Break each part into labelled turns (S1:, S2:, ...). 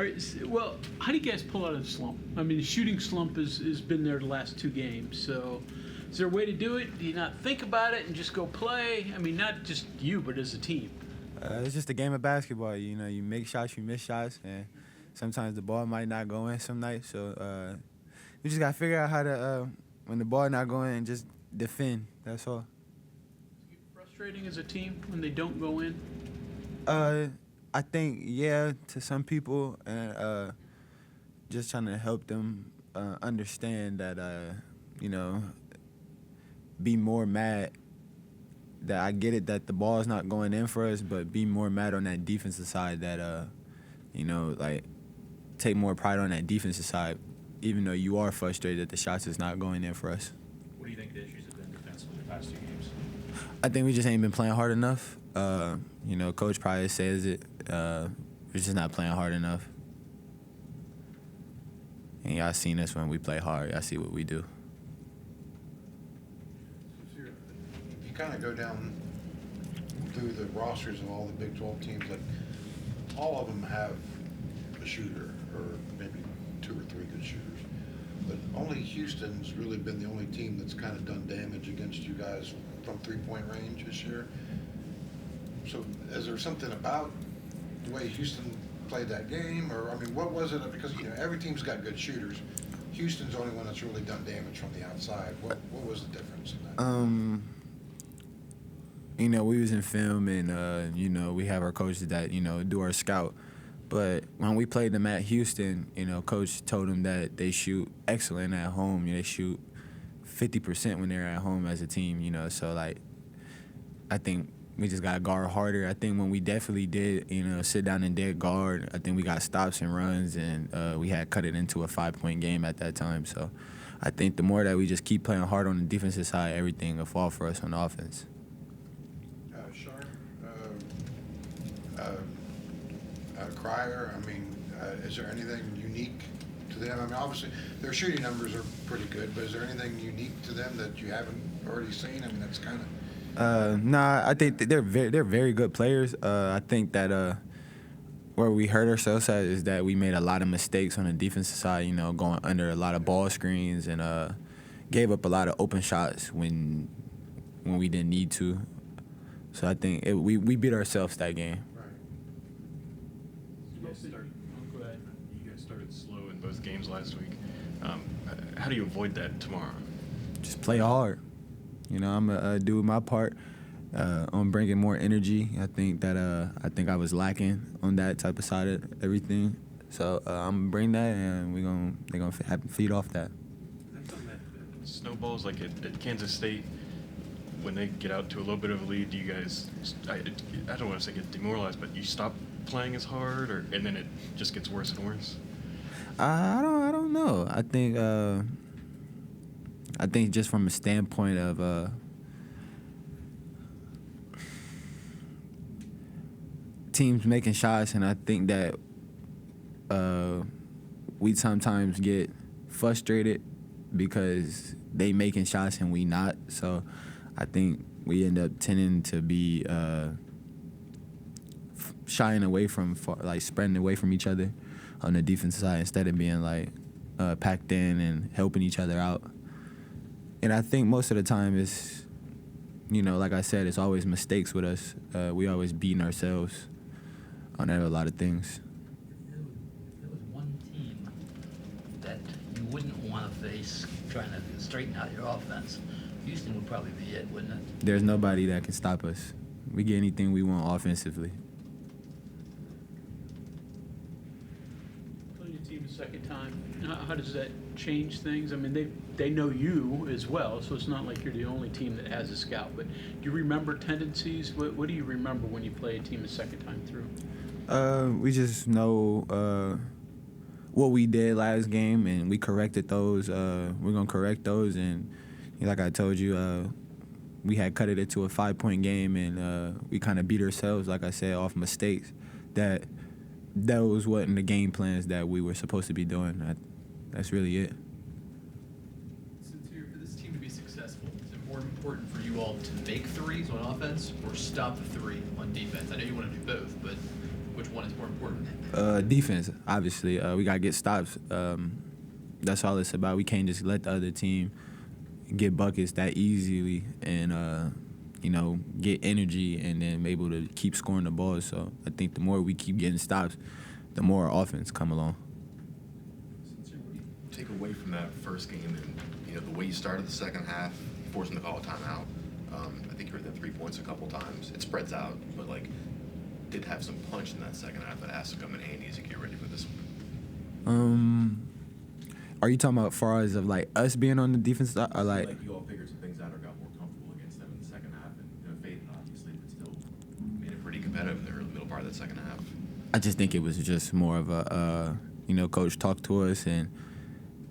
S1: All right. Well, how do you guys pull out of the slump? I mean, the shooting slump has been there the last 2 games. So, is there a way to do it? Do you not think about it and just go play? I mean, not just you, but as a team.
S2: It's just a game of basketball. You know, you make shots, you miss shots, and sometimes the ball might not go in some nights. So you just got to figure out how to, when the ball not going, and just defend. That's all.
S1: Is it frustrating as a team when they don't go in?
S2: I think, yeah, to some people, and just trying to help them understand that, you know, be more mad. That I get it that the ball's not going in for us, but be more mad on that defensive side that, you know, like, take more pride on that defensive side, even though you are frustrated that the shots is not going in for us.
S3: What do you think the issues have been defensively the past 2 games?
S2: I think we just ain't been playing hard enough. You know, Coach probably says it. We're just not playing hard enough. And y'all seen us when we play hard. Y'all see what we do.
S4: You kind of go down through the rosters of all the Big 12 teams, like all of them have a shooter or maybe 2 or 3 good shooters. But only Houston's really been the only team that's kind of done damage against you guys from 3-point range this year. So is there something about the way Houston played that game? Or, I mean, what was it? Because, you know, every team's got good shooters. Houston's the only one that's really done damage from the outside. What was the difference in that?
S2: You know, we was in film, and, you know, we have our coaches that, you know, do our scout. But when we played them at Houston, you know, Coach told them that they shoot excellent at home. You know, they shoot 50% when they're at home as a team, you know. So, like, I think we just got to guard harder. I think when we definitely did, you know, sit down and dead guard, I think we got stops and runs, and we had cut it into a 5-point game at that time. So I think the more that we just keep playing hard on the defensive side, everything will fall for us on offense.
S4: Sharp, Crier, I mean, is there anything unique to them? I mean, obviously, their shooting numbers are pretty good, but is there anything unique to them that you haven't already seen? I mean, that's kind of...
S2: Nah, I think they're very good players. I think that where we hurt ourselves at is that we made a lot of mistakes on the defensive side, you know, going under a lot of ball screens, and gave up a lot of open shots when we didn't need to. So I think we beat ourselves that game.
S3: You guys started slow in both games last week. How do you avoid that tomorrow?
S2: Just play hard. You know, I'm gonna do my part on bringing more energy. I think that I was lacking on that type of side of everything. So I'm gonna bring that, and they're gonna have to feed off that.
S3: Snowballs like at Kansas State, when they get out to a little bit of a lead, do you guys? I don't want to say get demoralized, but you stop playing as hard, and then it just gets worse and worse.
S2: I don't know. I think just from a standpoint of teams making shots, and I think that we sometimes get frustrated because they making shots and we not. So I think we end up tending to be shying away from, like, spreading away from each other on the defensive side instead of being, like, packed in and helping each other out. And I think most of the time it's, you know, like I said, it's always mistakes with us. We always beating ourselves on a lot of things.
S5: If there was one team that you wouldn't want to face trying to straighten out your offense, Houston would probably be it, wouldn't it?
S2: There's nobody that can stop us. We get anything we want offensively.
S1: Playing your team a second time, how does that change things? I mean, they know you as well, so it's not like you're the only team that has a scout. But do you remember tendencies? What do you remember when you play a team a second time through?
S2: We just know what we did last game, and we corrected those. We're gonna correct those, and like I told you, we had cut it into a 5-point game, and we kind of beat ourselves, like I said, off mistakes. That was what in the game plans that we were supposed to be doing. That's really it.
S6: Sencire, for this team to be successful, is it more important for you all to make threes on offense or stop the three on defense? I know you want to do both, but Which one is more important?
S2: Defense, obviously. We got to get stops. That's all it's about. We can't just let the other team get buckets that easily and, get energy and then be able to keep scoring the ball. So I think the more we keep getting stops, the more our offense come along.
S7: Sencire, what do you take away from that first game and, the way you started the second half, forcing the call a timeout? I think you were at 3 points a couple times. It spreads out, but, did have some punch in that second half that has to come in handy as you get ready for this one.
S2: Are you talking about far as of us being on the defense side or
S7: You all figured some things out or got more comfortable against them in the second half and faded obviously, but still made it pretty competitive there in the middle part of that second half.
S2: I just think it was just more of a, coach talked to us, and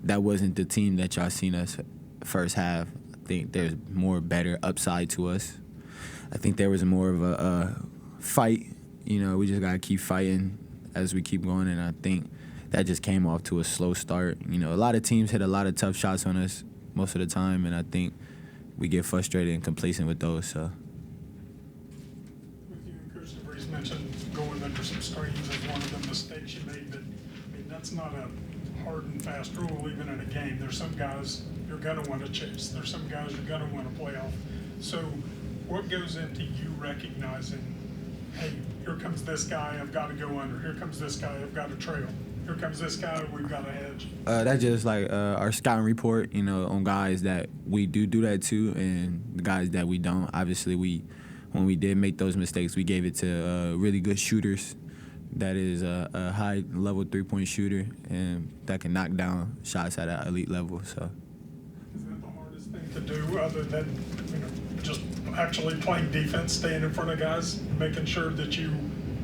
S2: that wasn't the team that y'all seen us first half. I think there's more better upside to us. I think there was more of a fight. We just got to keep fighting as we keep going, and I think that just came off to a slow start. A lot of teams hit a lot of tough shots on us most of the time, and I think we get frustrated and complacent with those. So.
S8: With you, Coach DeVries mentioned going under some screens as one of the mistakes you made, but that's not a hard and fast rule even in a game. There's some guys you're going to want to chase. There's some guys you're going to want to play off. So what goes into you recognizing, hey, here comes this guy, I've got to go under. Here comes this guy, I've got to trail. Here comes this guy, we've got to hedge.
S2: That's just our scouting report, on guys that we do that to and the guys that we don't. Obviously, when we did make those mistakes, we gave it to really good shooters. That is a high-level three-point shooter and that can knock down shots at an elite level. So.
S8: Is that the hardest thing to do other than just actually playing defense, staying in front of guys, making sure that you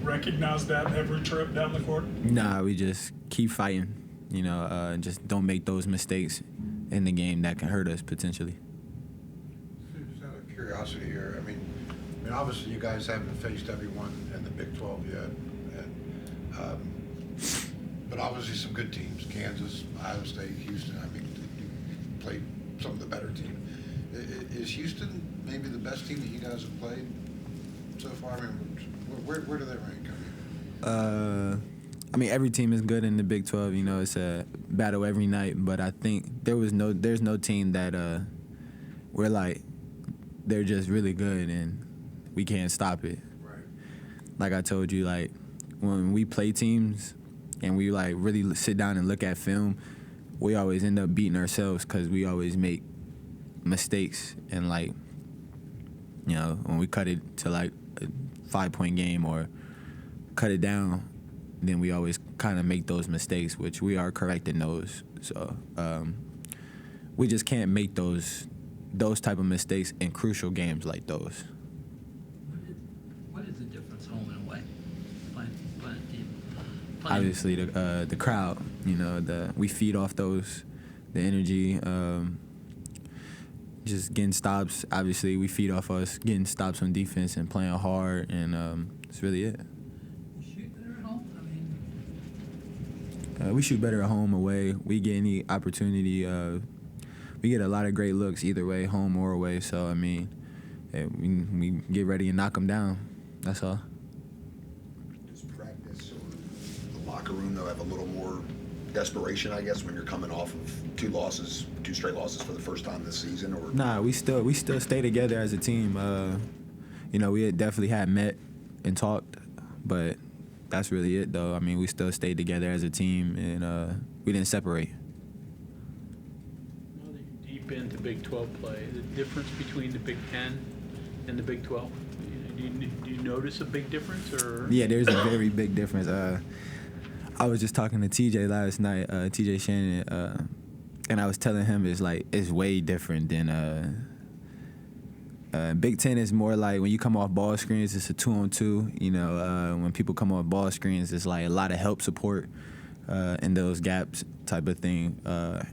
S8: recognize that every trip down the court?
S2: Nah, we just keep fighting, just don't make those mistakes in the game that can hurt us potentially.
S4: Just out of curiosity here, I mean, obviously you guys haven't faced everyone in the Big 12 yet, but obviously some good teams, Kansas, Iowa State, Houston. You played some of the better teams. Is Houston maybe the best team that you guys have played so far? I mean, where do they rank?
S2: Every team is good in the Big 12. It's a battle every night. But I think there's no team that they're just really good and we can't stop it.
S4: Right.
S2: Like I told you, when we play teams and we really sit down and look at film, we always end up beating ourselves because we always make mistakes and when we cut it to a 5-point game or cut it down, then we always kind of make those mistakes, which we are correcting those. So we just can't make those type of mistakes in crucial games like those.
S5: What is the difference home and away? Playing team.
S2: Obviously, the crowd. We feed off the energy. Just getting stops. Obviously, we feed off us getting stops on defense and playing hard, and that's really it.
S5: You shoot better at home?
S2: We shoot better at home, away. We get any opportunity. We get a lot of great looks either way, home or away. So, we get ready and knock them down. That's all.
S9: Does practice or the locker room, though, have a little more desperation, I guess, when you're coming off of two straight losses for the first time this season? Or
S2: Nah, we still stay together as a team. We had definitely had met and talked, but that's really it, though. We still stayed together as a team, and we didn't separate.
S1: Now that you're deep into Big 12 play, the difference between the Big 10 and the Big 12, do you notice a big difference? Or?
S2: Yeah, there's a very big difference. I was just talking to TJ last night, TJ Shannon, and I was telling him it's way different than Big Ten is more like when you come off ball screens, it's a 2-on-2. When people come off ball screens, it's a lot of help support in those gaps type of thing.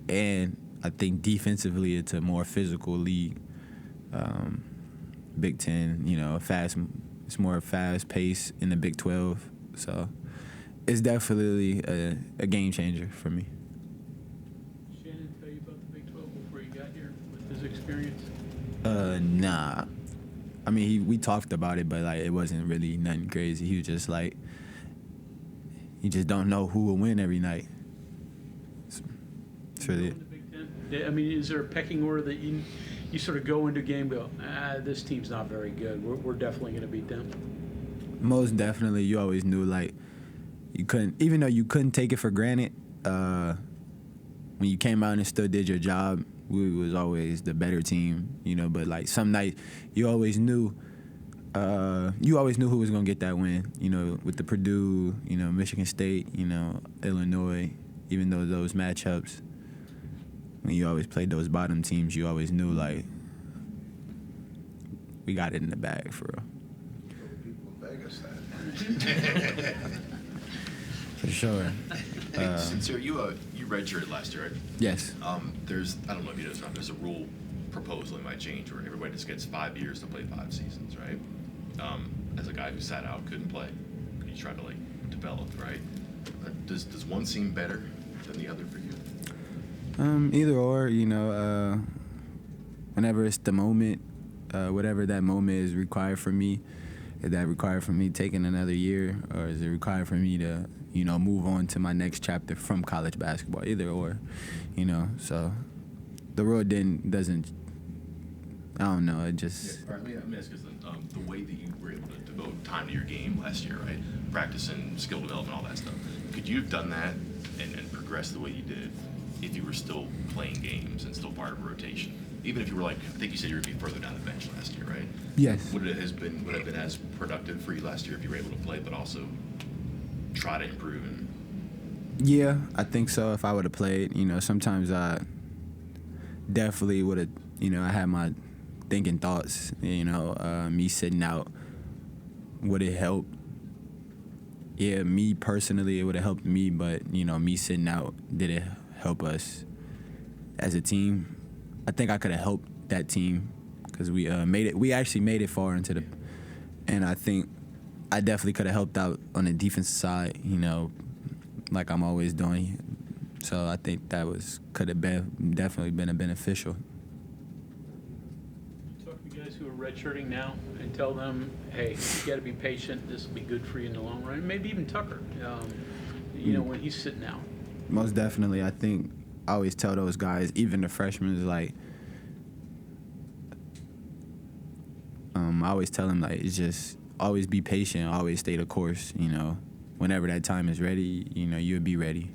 S2: And I think defensively, it's a more physical league. Big Ten, it's more fast pace in the Big 12. So it's definitely a game changer for me.
S1: Shannon tell you about the Big 12 before you got here with his experience?
S2: Nah. We talked about it, but it wasn't really nothing crazy. He was just you just don't know who will win every night. It's really it.
S1: In the Big Ten? I mean, is there a pecking order that you sort of go into a game and go, this team's not very good. We're definitely going to beat them?
S2: Most definitely, you always knew, like, you couldn't, even though you couldn't take it for granted, when you came out and still did your job, we was always the better team, you know. But like some nights, you always knew who was gonna get that win, you know, with the Purdue, you know, Michigan State, you know, Illinois. Even though those matchups, when you always played those bottom teams, you always knew, like, we got it in the bag for real.
S9: People in Vegas that.
S2: For sure.
S7: Hey, Sincere, you redshirted last year, right?
S2: Yes.
S7: There's, I don't know if you know this or not, there's a rule proposal that might change where everybody just gets 5 years to play 5 seasons, right? As a guy who sat out, couldn't play, you tried to, like, develop, right? Does one seem better than the other for you?
S2: Either or, you know, whenever it's the moment, whatever that moment is required for me, is that required for me taking another year, or is it required for me to, you know, move on to my next chapter from college basketball? Either or, you know. So the rule doesn't. I don't know. It just.
S7: Yeah, all right, let me ask you this. The way that you were able to devote time to your game last year, right? Practicing, skill development, all that stuff. Could you have done that and progressed the way you did if you were still playing games and still part of a rotation? Even if you were, like, I think you said you were going to be further down the bench last year, right?
S2: Yes.
S7: Would it have been as productive for you last year if you were able to play, but also try to improve?
S2: Yeah, I think so. If I would have played, you know, sometimes I definitely would have, you know, I had my thinking thoughts, you know, me sitting out, would it help? Yeah, me personally, it would have helped me, but, you know, me sitting out, did it help us as a team? I think I could have helped that team because we made it. We actually made it far into the, and I think I definitely could have helped out on the defensive side, you know, like I'm always doing. So I think that could have definitely been a beneficial.
S1: Talk to guys who are redshirting now and tell them, hey, you got to be patient. This will be good for you in the long run. Maybe even Tucker, you know, when he's sitting out.
S2: Most definitely. I think I always tell those guys, even the freshmen, is like, I always tell them, like, it's just always be patient, always stay the course, you know. Whenever that time is ready, you know, you'll be ready.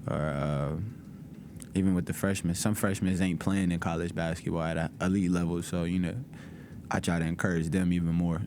S2: Or even with the freshmen, some freshmen ain't playing in college basketball at an elite level, so, you know, I try to encourage them even more.